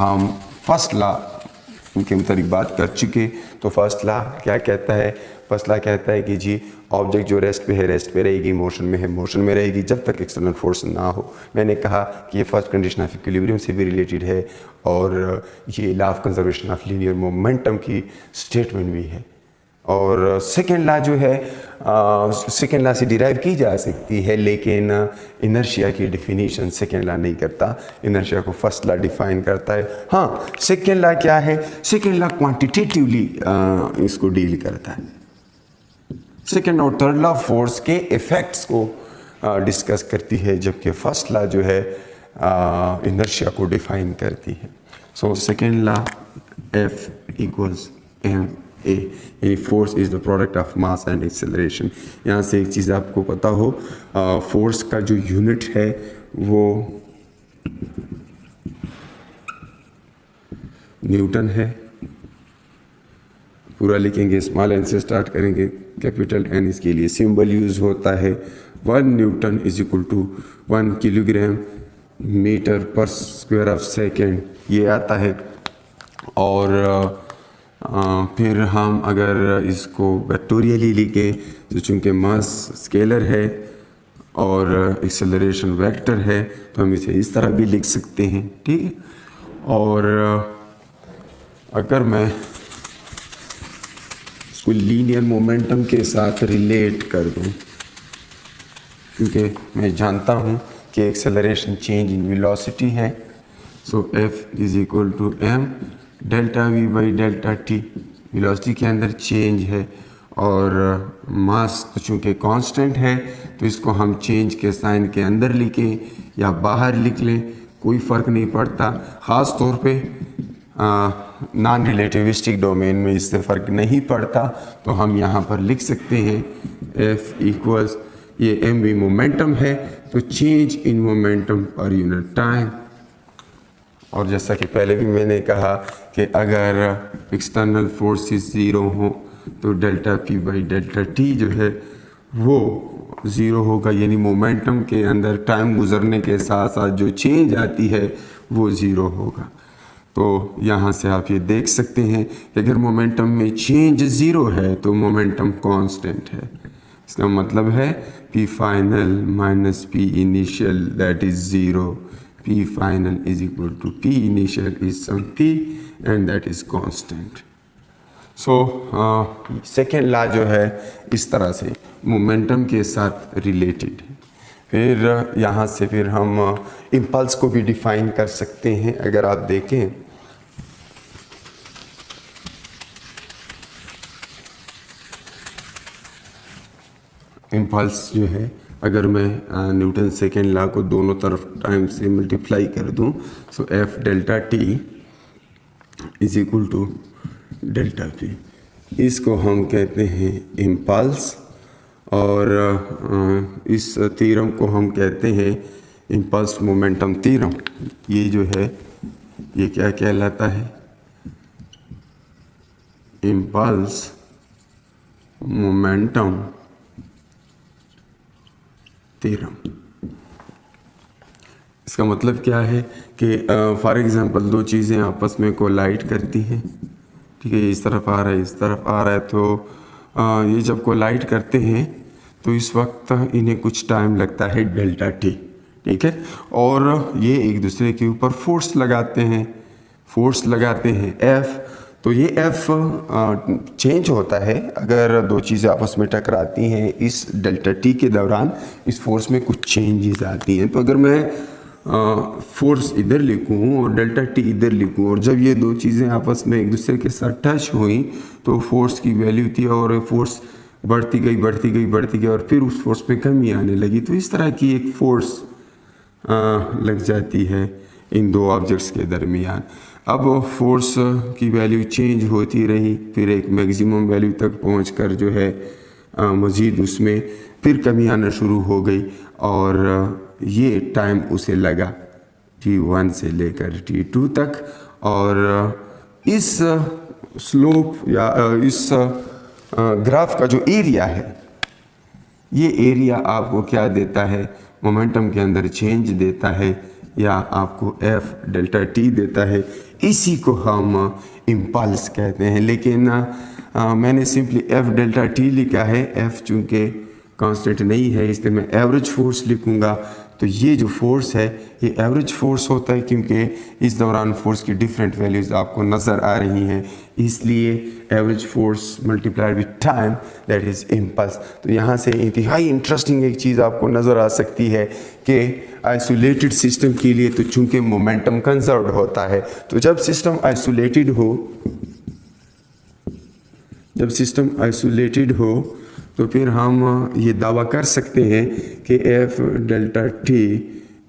हम first law के मुताबिक बात कर चुके। तो फर्स्ट लॉ क्या कहता है? फर्स्ट लॉ कहता है कि जी ऑब्जेक्ट जो रेस्ट पे है रेस्ट पे रहेगी, मोशन में है मोशन में रहेगी जब तक एक्सटर्नल फोर्स ना हो। मैंने कहा कि ये फर्स्ट कंडीशन ऑफ इक्विलिब्रियम से भी रिलेटेड है और ये law of conservation of linear momentum की स्टेटमेंट भी है। और सेकेंड लॉ जो है सेकेंड लॉ से डिराइव की जा सकती है, लेकिन इनर्शिया की डिफिनीशन सेकेंड लॉ नहीं करता, इनर्शिया को फर्स्ट लॉ डिफाइन करता है। हाँ, सेकेंड लॉ क्या है? सेकेंड लॉ क्वांटिटेटिवली इसको डील करता है। सेकेंड और थर्ड लॉ फोर्स के इफेक्ट्स को डिस्कस करती है, जबकि फर्स्ट लॉ जो है इनर्शिया को डिफाइन करती है। So second law F equals M A, यानी force is the product of mass and acceleration. यहाँ से एक चीज़ आपको पता हो, फोर्स का जो यूनिट है वो न्यूटन है। पूरा लिखेंगे, स्मॉल एन से स्टार्ट करेंगे, कैपिटल एन इसके लिए सिंबल यूज होता है। 1 newton is equal to 1 kilogram metre per square of second, ये आता है। और फिर हम अगर इसको वेक्टोरियली लिखें तो चूँकि मास स्केलर है और एक्सेलरेशन वेक्टर है तो हम इसे इस तरह भी लिख सकते हैं, ठीक है। और अगर मैं इसको लीनियर मोमेंटम के साथ रिलेट कर दूं, क्योंकि मैं जानता हूं कि एक्सेलरेशन चेंज इन वेलोसिटी है, so F is equal to m delta v by delta t। Velocity के अंदर चेंज है और मास तो चूँकि कांस्टेंट है तो इसको हम चेंज के साइन के अंदर लिखें या बाहर लिख लें, कोई फ़र्क नहीं पड़ता। ख़ास तौर पे नॉन रिलेटिविस्टिक डोमेन में इससे फ़र्क नहीं पड़ता, तो हम यहाँ पर लिख सकते हैं F इक्वल्स, ये m भी मोमेंटम है तो change in momentum per unit time. और जैसा कि पहले भी मैंने कहा कि अगर एक्सटर्नल फोर्सेस ज़ीरो हो तो delta P by delta T जो है वो ज़ीरो होगा, यानी मोमेंटम के अंदर टाइम गुजरने के साथ साथ जो चेंज आती है वो ज़ीरो होगा। तो यहाँ से आप ये देख सकते हैं कि अगर मोमेंटम में चेंज ज़ीरो है तो मोमेंटम कांस्टेंट है। इसका मतलब है P final minus P initial that is zero, P final is equal to P initial is some P and that is constant. So second law जो है इस तरह से मोमेंटम के साथ रिलेटेड है। फिर यहाँ से फिर हम इम्पल्स को भी डिफाइन कर सकते हैं। अगर आप देखें इम्पल्स जो है, अगर मैं न्यूटन सेकेंड लॉ को दोनों तरफ टाइम से मल्टीप्लाई कर दूं, so F delta T is equal to delta P। इसको हम कहते हैं इम्पल्स और इस थ्योरम को हम कहते हैं इम्पल्स मोमेंटम थ्योरम। ये जो है ये क्या कहलाता है? Impulse momentum theorem. इसका मतलब क्या है कि फॉर एग्जांपल दो चीज़ें आपस में कोलाइड करती हैं, ठीक है, इस तरफ आ रहा है इस तरफ आ रहा है, तो ये जब कोलाइड करते हैं तो इस वक्त इन्हें कुछ टाइम लगता है डेल्टा T, ठीक है, और ये एक दूसरे के ऊपर फोर्स लगाते हैं F। तो ये F चेंज होता है अगर दो चीज़ें आपस में टकराती हैं। इस डेल्टा T के दौरान इस फोर्स में कुछ चेंजेस आती हैं। तो अगर मैं फोर्स इधर लिखूँ और डेल्टा T इधर लिखूँ और जब ये दो चीज़ें आपस में एक दूसरे के साथ टच हुई तो फोर्स की वैल्यू थी और फोर्स बढ़ती गई और फिर उस फोर्स में कमी आने लगी। तो इस तरह की एक फोर्स लग जाती है इन दो ऑब्जेक्ट्स के दरमियान। अब फोर्स की वैल्यू चेंज होती रही, फिर एक मैक्सिमम वैल्यू तक पहुंचकर जो है मज़ीद उसमें फिर कमी आना शुरू हो गई और ये टाइम उसे लगा T1 से लेकर T2 तक। और इस स्लोप या इस ग्राफ का जो एरिया है, ये एरिया आपको क्या देता है? मोमेंटम के अंदर चेंज देता है या आपको F डेल्टा T देता है। इसी को हम इम्पल्स कहते हैं। लेकिन मैंने सिंपली एफ डेल्टा टी लिखा है। एफ चूँकि कांस्टेंट नहीं है इसलिए मैं एवरेज फोर्स लिखूँगा। तो ये जो फोर्स है ये एवरेज फोर्स होता है, क्योंकि इस दौरान फोर्स की डिफरेंट वैल्यूज़ आपको नज़र आ रही हैं, इसलिए average force multiplied with time that is impulse. तो यहाँ से इंतहाई इंटरेस्टिंग एक चीज़ आपको नज़र आ सकती है कि आइसोलेटेड सिस्टम के लिए तो चूँकि मोमेंटम कंजर्व होता है, तो जब सिस्टम आइसोलेटेड हो तो फिर हम ये दावा कर सकते हैं कि F delta T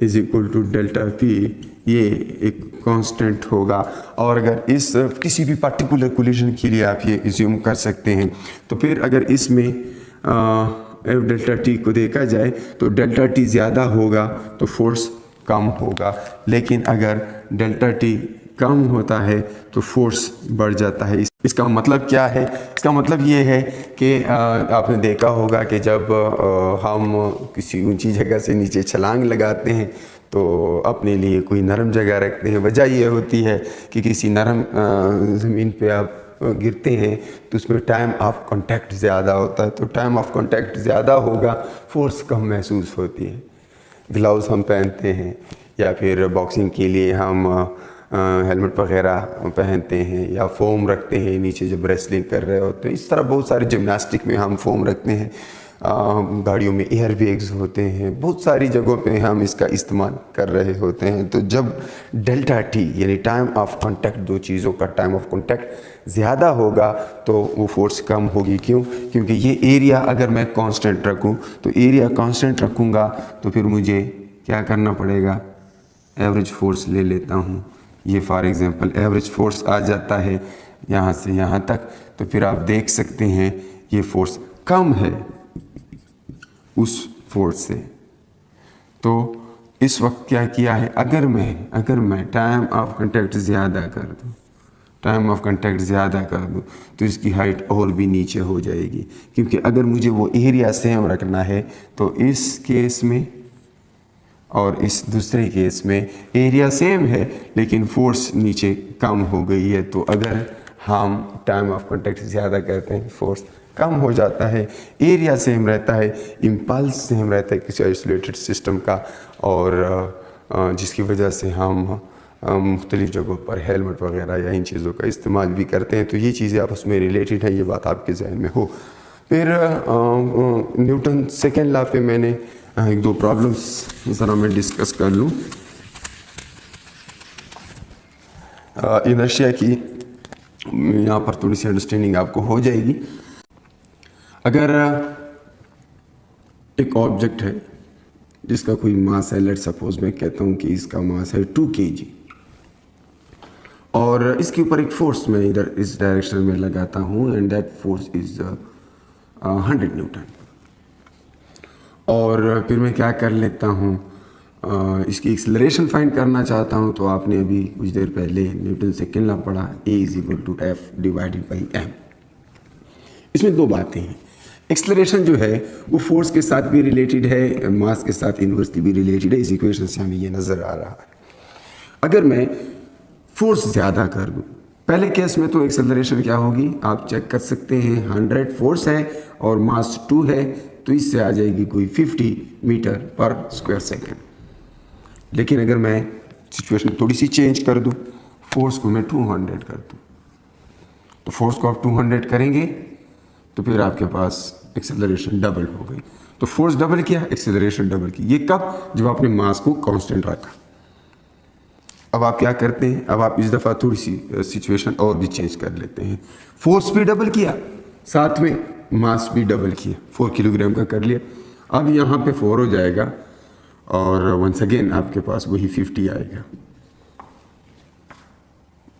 is equal to delta P ये एक कांस्टेंट होगा। और अगर इस किसी भी पर्टिकुलर कोलिजन के लिए आप ये एज्यूम कर सकते हैं, तो फिर अगर इसमें एफ डेल्टा टी को देखा जाए तो डेल्टा टी ज़्यादा होगा तो फोर्स कम होगा, लेकिन अगर डेल्टा टी कम होता है तो फोर्स बढ़ जाता है। इसका मतलब क्या है? इसका मतलब ये है कि आपने देखा होगा कि जब हम किसी ऊंची जगह से नीचे छलांग लगाते हैं तो अपने लिए कोई नरम जगह रखते हैं। वजह ये होती है कि किसी नरम ज़मीन पे आप गिरते हैं तो उसमें टाइम ऑफ कांटेक्ट ज़्यादा होता है, तो टाइम ऑफ कांटेक्ट ज़्यादा होगा, फोर्स कम महसूस होती है। ग्लव्स हम पहनते हैं या फिर बॉक्सिंग के लिए हम हेलमेट वगैरह पहनते हैं या फोम रखते हैं नीचे जब रेसलिंग कर रहे होते हैं। इस तरह बहुत सारे जिम्नास्टिक में हम फोम रखते हैं, गाड़ियों में एयर बैग्स होते हैं, बहुत सारी जगहों पे हम इसका इस्तेमाल कर रहे होते हैं। तो जब डेल्टा टी यानी टाइम ऑफ कांटेक्ट, दो चीज़ों का टाइम ऑफ कांटेक्ट ज़्यादा होगा तो वो फोर्स कम होगी। क्यों? क्योंकि ये एरिया अगर मैं कांस्टेंट रखूं तो एरिया कांस्टेंट रखूंगा तो फिर मुझे क्या करना पड़ेगा? एवरेज फोर्स ले लेता हूँ। ये फॉर एग्जांपल एवरेज फोर्स आ जाता है यहाँ से यहाँ तक, तो फिर आप देख सकते हैं ये फोर्स कम है उस फोर्स से। तो इस वक्त क्या किया है? अगर मैं टाइम ऑफ कांटेक्ट ज़्यादा कर दूँ तो इसकी हाइट और भी नीचे हो जाएगी, क्योंकि अगर मुझे वो एरिया सेम रखना है तो इस केस में और इस दूसरे केस में एरिया सेम है लेकिन फोर्स नीचे कम हो गई है। तो अगर हम टाइम ऑफ कांटेक्ट ज़्यादा करते हैं फोर्स कम हो जाता है, एरिया सेम रहता है, इम्पल्स सेम रहता है किसी आइसोलेटेड सिस्टम का, और जिसकी वजह से हम मुख्तलिफ़ जगहों पर हेलमेट वगैरह या इन चीज़ों का इस्तेमाल भी करते हैं। तो ये चीज़ें आपस में रिलेटेड है, ये बात आपके जहन में हो। फिर न्यूटन सेकेंड लॉ पे मैंने एक दो प्रॉब्लम्स ज़रा मैं डिस्कस कर लूँ। इनर्शिया की यहाँ पर थोड़ी सी अंडरस्टैंडिंग आपको हो जाएगी। अगर एक ऑब्जेक्ट है जिसका कोई मास है, लेट सपोज मैं कहता हूँ कि इसका मास है 2 kg, और इसके ऊपर एक फोर्स मैं इधर इस डायरेक्शन में लगाता हूँ and that force is 100 Newton. और फिर मैं क्या कर लेता हूँ, इसकी एक्सेलरेशन फाइंड करना चाहता हूँ। तो आपने अभी कुछ देर पहले न्यूटन सेकेंड लॉ पढ़ा, A = F/m। इसमें दो बातें हैं। एक्सेलरेशन जो है वो फोर्स के साथ भी रिलेटेड है, मास के साथ इन्वर्सली भी रिलेटेड है। इस इक्वेशन से हमें ये नज़र आ रहा है। अगर मैं फोर्स ज़्यादा कर दूँ, पहले केस में तो एक्सेलरेशन क्या होगी आप चेक कर सकते हैं। 100 फोर्स है और मास 2 है, तो इससे आ जाएगी कोई 50 मीटर पर स्क्वायर सेकेंड। लेकिन अगर मैं सिचुएशन थोड़ी सी चेंज कर दूँ, फोर्स को मैं 200 कर दूँ, तो फोर्स को आप 200 करेंगे तो फिर आपके पास एक्सेलरेशन डबल हो गई। तो फोर्स डबल किया, एक्सेलरेशन डबल की। ये कब? जब आपने मास को कांस्टेंट रखा। अब आप क्या करते हैं, अब आप इस दफ़ा थोड़ी सी सिचुएशन और भी चेंज कर लेते हैं। फोर्स भी डबल किया, साथ में मास भी डबल किया, 4 किलोग्राम का कर लिया। अब यहाँ पे 4 हो जाएगा और वंस अगेन आपके पास वही 50 आएगा।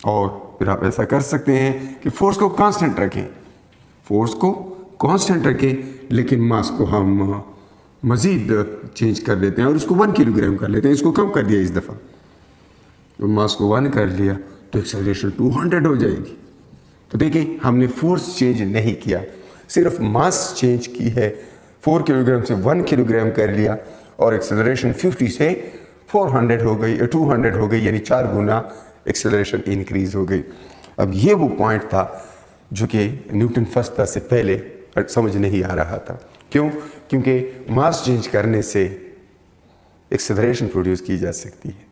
और फिर आप ऐसा कर सकते हैं कि फोर्स को कांस्टेंट रखें, लेकिन मास को हम मज़ीद चेंज कर देते हैं और उसको 1 किलोग्राम कर लेते हैं। इसको कम कर दिया इस दफ़ा, तो मास को 1 कर लिया तो एक्सेलरेशन 200 हो जाएगी। तो देखिए हमने फोर्स चेंज नहीं किया, सिर्फ मास चेंज की है। 4 किलोग्राम से 1 किलोग्राम कर लिया और एक्सेलरेशन 50 से 400 हो गई, 200 हो गई, यानी 4 गुना एक्सेलरेशन इंक्रीज हो गई। अब ये वो पॉइंट था जो कि न्यूटन फर्स्ट लॉ से पहले समझ नहीं आ रहा था। क्यों? क्योंकि मास चेंज करने से एक्सेलरेशन प्रोड्यूस की जा सकती है।